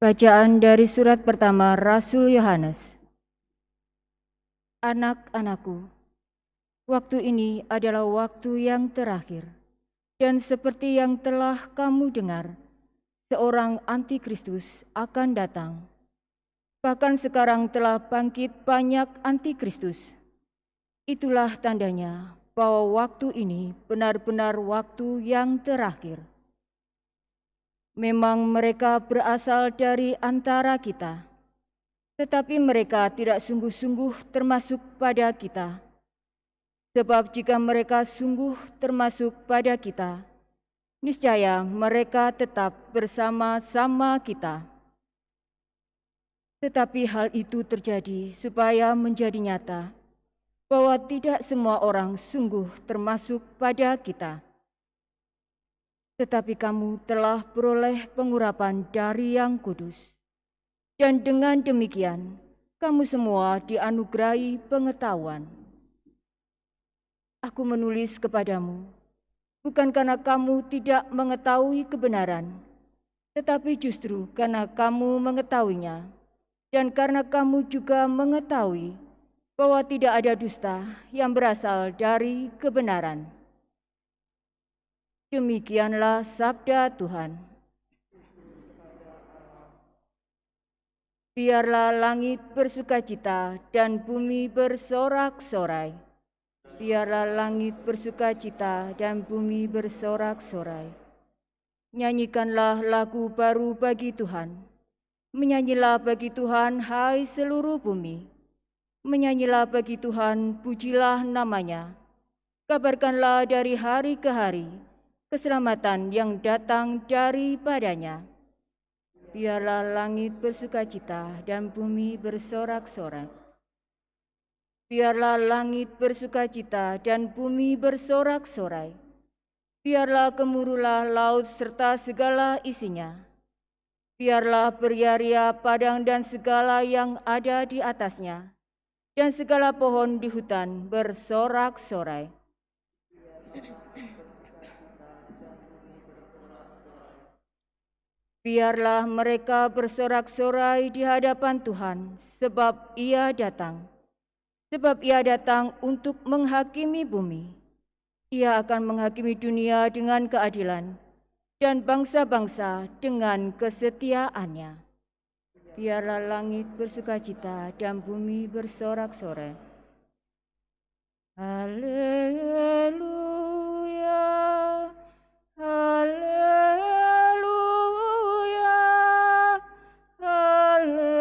Bacaan dari surat pertama Rasul Yohanes. Anak-anakku, waktu ini adalah waktu yang terakhir, dan seperti yang telah kamu dengar, seorang antikristus akan datang. Bahkan sekarang telah bangkit banyak antikristus. Itulah tandanya bahwa waktu ini benar-benar waktu yang terakhir. Memang mereka berasal dari antara kita, tetapi mereka tidak sungguh-sungguh termasuk pada kita. Sebab jika mereka sungguh termasuk pada kita, niscaya mereka tetap bersama-sama kita. Tetapi hal itu terjadi supaya menjadi nyata bahwa tidak semua orang sungguh termasuk pada kita. Tetapi kamu telah beroleh pengurapan dari Yang Kudus. Dan dengan demikian, kamu semua dianugerahi pengetahuan. Aku menulis kepadamu, bukan karena kamu tidak mengetahui kebenaran, tetapi justru karena kamu mengetahuinya, dan karena kamu juga mengetahui bahwa tidak ada dusta yang berasal dari kebenaran. Demikianlah sabda Tuhan. Biarlah langit bersukacita dan bumi bersorak-sorai. Biarlah langit bersukacita dan bumi bersorak-sorai. Nyanyikanlah lagu baru bagi Tuhan. Menyanyilah bagi Tuhan, hai seluruh bumi. Menyanyilah bagi Tuhan, pujilah namanya. Kabarkanlah dari hari ke hari keselamatan yang datang daripadanya. Biarlah langit bersukacita dan bumi bersorak-sorai. Biarlah langit bersukacita dan bumi bersorak-sorai. Biarlah gemuruhlah laut serta segala isinya. Biarlah beria-ria padang dan segala yang ada di atasnya, dan segala pohon di hutan bersorak-sorai. Biarlah mereka bersorak-sorai di hadapan Tuhan, sebab Ia datang. Sebab Ia datang untuk menghakimi bumi. Ia akan menghakimi dunia dengan keadilan, dan bangsa-bangsa dengan kesetiaannya. Biarlah langit bersukacita dan bumi bersorak-sorai. Haleluya, haleluya, haleluya.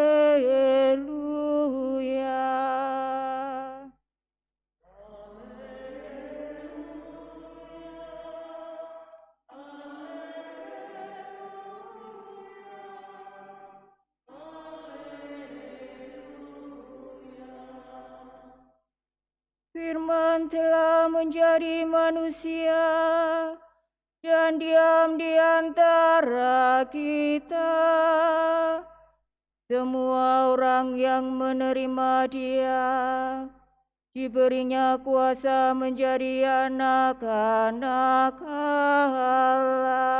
Firman telah menjadi manusia dan diam di antara kita. Semua orang yang menerima Dia diberinya kuasa menjadi anak-anak Allah.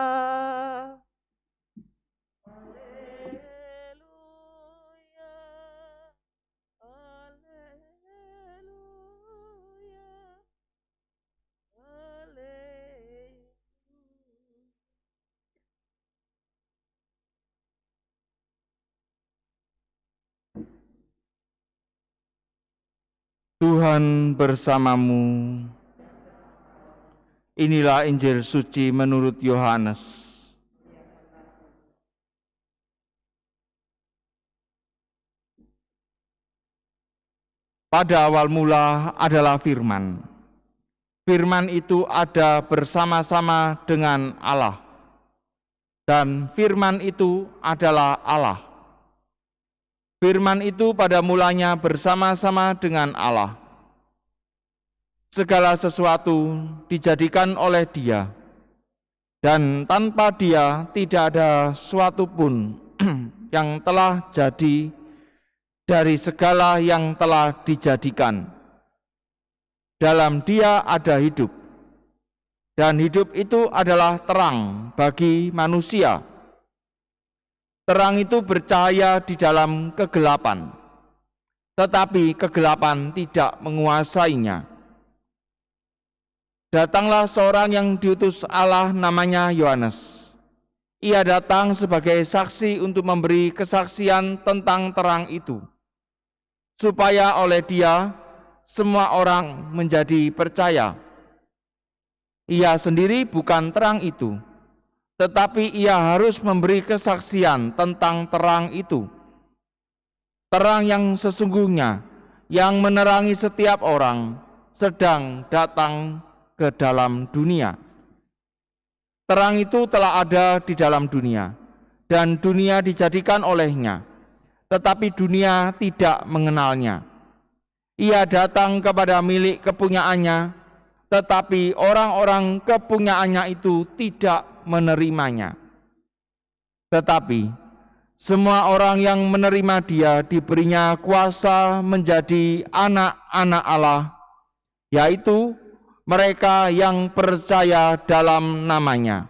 Tuhan bersamamu. Inilah Injil suci menurut Yohanes. Pada awal mula adalah firman. Firman itu ada bersama-sama dengan Allah. Dan firman itu adalah Allah. Firman itu pada mulanya bersama-sama dengan Allah. Segala sesuatu dijadikan oleh Dia, dan tanpa Dia tidak ada suatu pun yang telah jadi dari segala yang telah dijadikan. Dalam Dia ada hidup, dan hidup itu adalah terang bagi manusia. Terang itu bercahaya di dalam kegelapan, tetapi kegelapan tidak menguasainya. Datanglah seorang yang diutus Allah, namanya Yohanes. Ia datang sebagai saksi untuk memberi kesaksian tentang terang itu, supaya oleh dia semua orang menjadi percaya. Ia sendiri bukan terang itu, tetapi ia harus memberi kesaksian tentang terang itu. Terang yang sesungguhnya, yang menerangi setiap orang, sedang datang ke dalam dunia. Terang itu telah ada di dalam dunia, dan dunia dijadikan olehnya, tetapi dunia tidak mengenalnya. Ia datang kepada milik kepunyaannya, tetapi orang-orang kepunyaannya itu tidak menerimanya. Tetapi semua orang yang menerima dia diberinya kuasa menjadi anak-anak Allah, yaitu mereka yang percaya dalam namanya.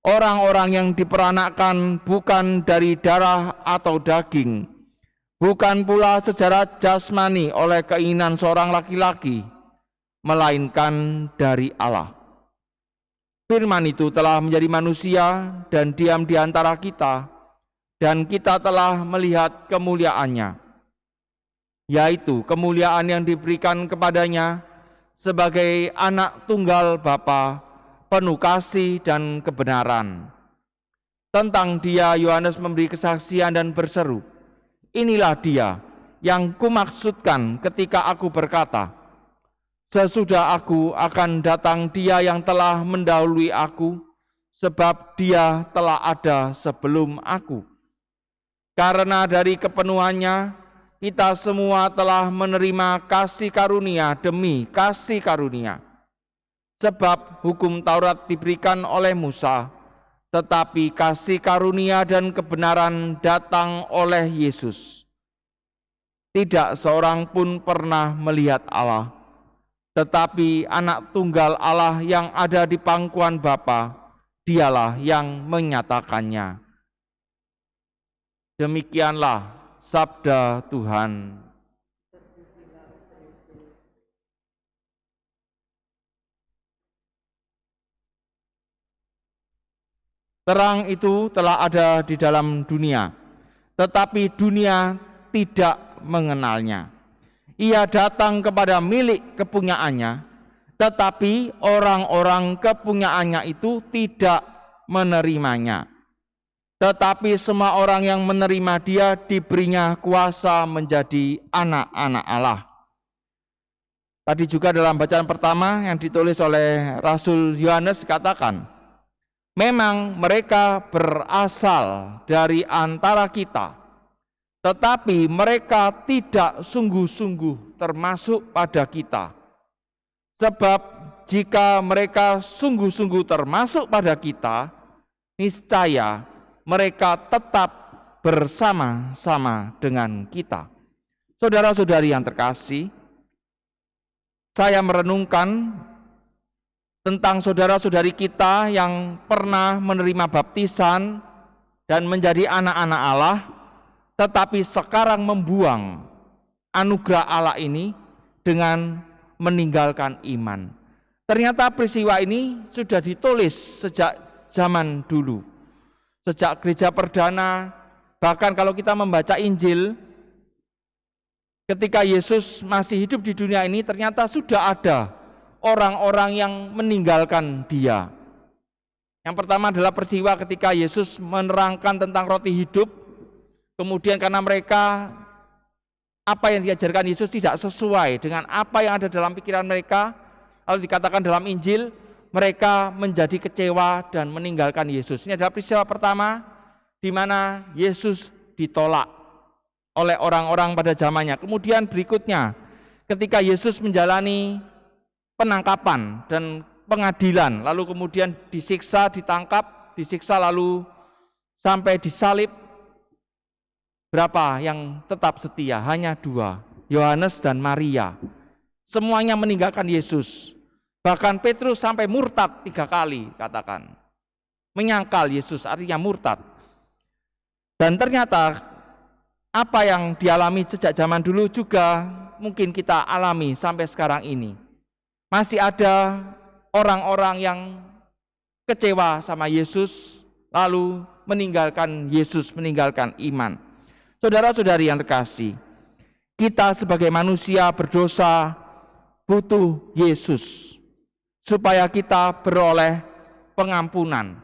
Orang-orang yang diperanakkan bukan dari darah atau daging, bukan pula secara jasmani oleh keinginan seorang laki-laki, melainkan dari Allah. Firman itu telah menjadi manusia dan diam di antara kita, dan kita telah melihat kemuliaannya, yaitu kemuliaan yang diberikan kepadanya sebagai anak tunggal Bapa, penuh kasih dan kebenaran. Tentang dia Yohanes memberi kesaksian dan berseru, "Inilah dia yang kumaksudkan ketika aku berkata, sesudah aku akan datang dia yang telah mendahului aku, sebab dia telah ada sebelum aku." Karena dari kepenuhannya, kita semua telah menerima kasih karunia demi kasih karunia. Sebab hukum Taurat diberikan oleh Musa, tetapi kasih karunia dan kebenaran datang oleh Yesus. Tidak seorang pun pernah melihat Allah, tetapi anak tunggal Allah yang ada di pangkuan Bapa, dialah yang menyatakannya. Demikianlah sabda Tuhan. Terang itu telah ada di dalam dunia, tetapi dunia tidak mengenalnya. Ia datang kepada milik kepunyaannya, tetapi orang-orang kepunyaannya itu tidak menerimanya. Tetapi semua orang yang menerima dia diberinya kuasa menjadi anak-anak Allah. Tadi juga dalam bacaan pertama yang ditulis oleh Rasul Yohanes katakan, memang mereka berasal dari antara kita, tetapi mereka tidak sungguh-sungguh termasuk pada kita. Sebab jika mereka sungguh-sungguh termasuk pada kita, niscaya mereka tetap bersama-sama dengan kita. Saudara-saudari yang terkasih, saya merenungkan tentang saudara-saudari kita yang pernah menerima baptisan dan menjadi anak-anak Allah, tetapi sekarang membuang anugerah Allah ini dengan meninggalkan iman. Ternyata peristiwa ini sudah ditulis sejak zaman dulu, sejak gereja perdana. Bahkan kalau kita membaca Injil, ketika Yesus masih hidup di dunia ini, ternyata sudah ada orang-orang yang meninggalkan dia. Yang pertama adalah peristiwa ketika Yesus menerangkan tentang roti hidup, kemudian karena mereka, apa yang diajarkan Yesus tidak sesuai dengan apa yang ada dalam pikiran mereka, lalu dikatakan dalam Injil, mereka menjadi kecewa dan meninggalkan Yesus. Ini adalah peristiwa pertama di mana Yesus ditolak oleh orang-orang pada zamannya. Kemudian berikutnya, ketika Yesus menjalani penangkapan dan pengadilan, lalu kemudian disiksa, ditangkap, disiksa lalu sampai disalib, berapa yang tetap setia? Hanya 2, Yohanes dan Maria. Semuanya meninggalkan Yesus. Bahkan Petrus sampai murtad 3 kali, katakan. Menyangkal Yesus, artinya murtad. Dan ternyata apa yang dialami sejak zaman dulu juga mungkin kita alami sampai sekarang ini. Masih ada orang-orang yang kecewa sama Yesus, lalu meninggalkan Yesus, meninggalkan iman. Saudara-saudari yang terkasih, kita sebagai manusia berdosa butuh Yesus supaya kita beroleh pengampunan,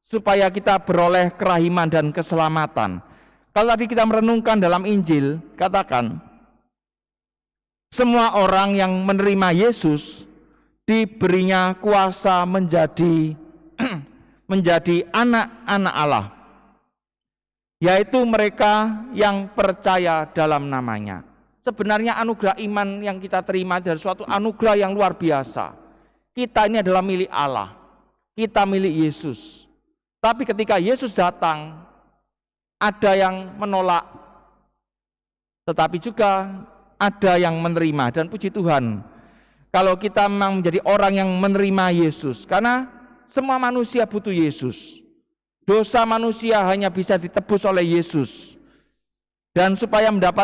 supaya kita beroleh kerahiman dan keselamatan. Kalau tadi kita merenungkan dalam Injil, katakan semua orang yang menerima Yesus diberinya kuasa menjadi anak-anak Allah, yaitu mereka yang percaya dalam namanya. Sebenarnya anugerah iman yang kita terima dari suatu anugerah yang luar biasa. Kita ini adalah milik Allah, kita milik Yesus. Tapi ketika Yesus datang, ada yang menolak, tetapi juga ada yang menerima. Dan puji Tuhan, kalau kita memang menjadi orang yang menerima Yesus, karena semua manusia butuh Yesus. Dosa manusia hanya bisa ditebus oleh Yesus. Dan supaya mendapat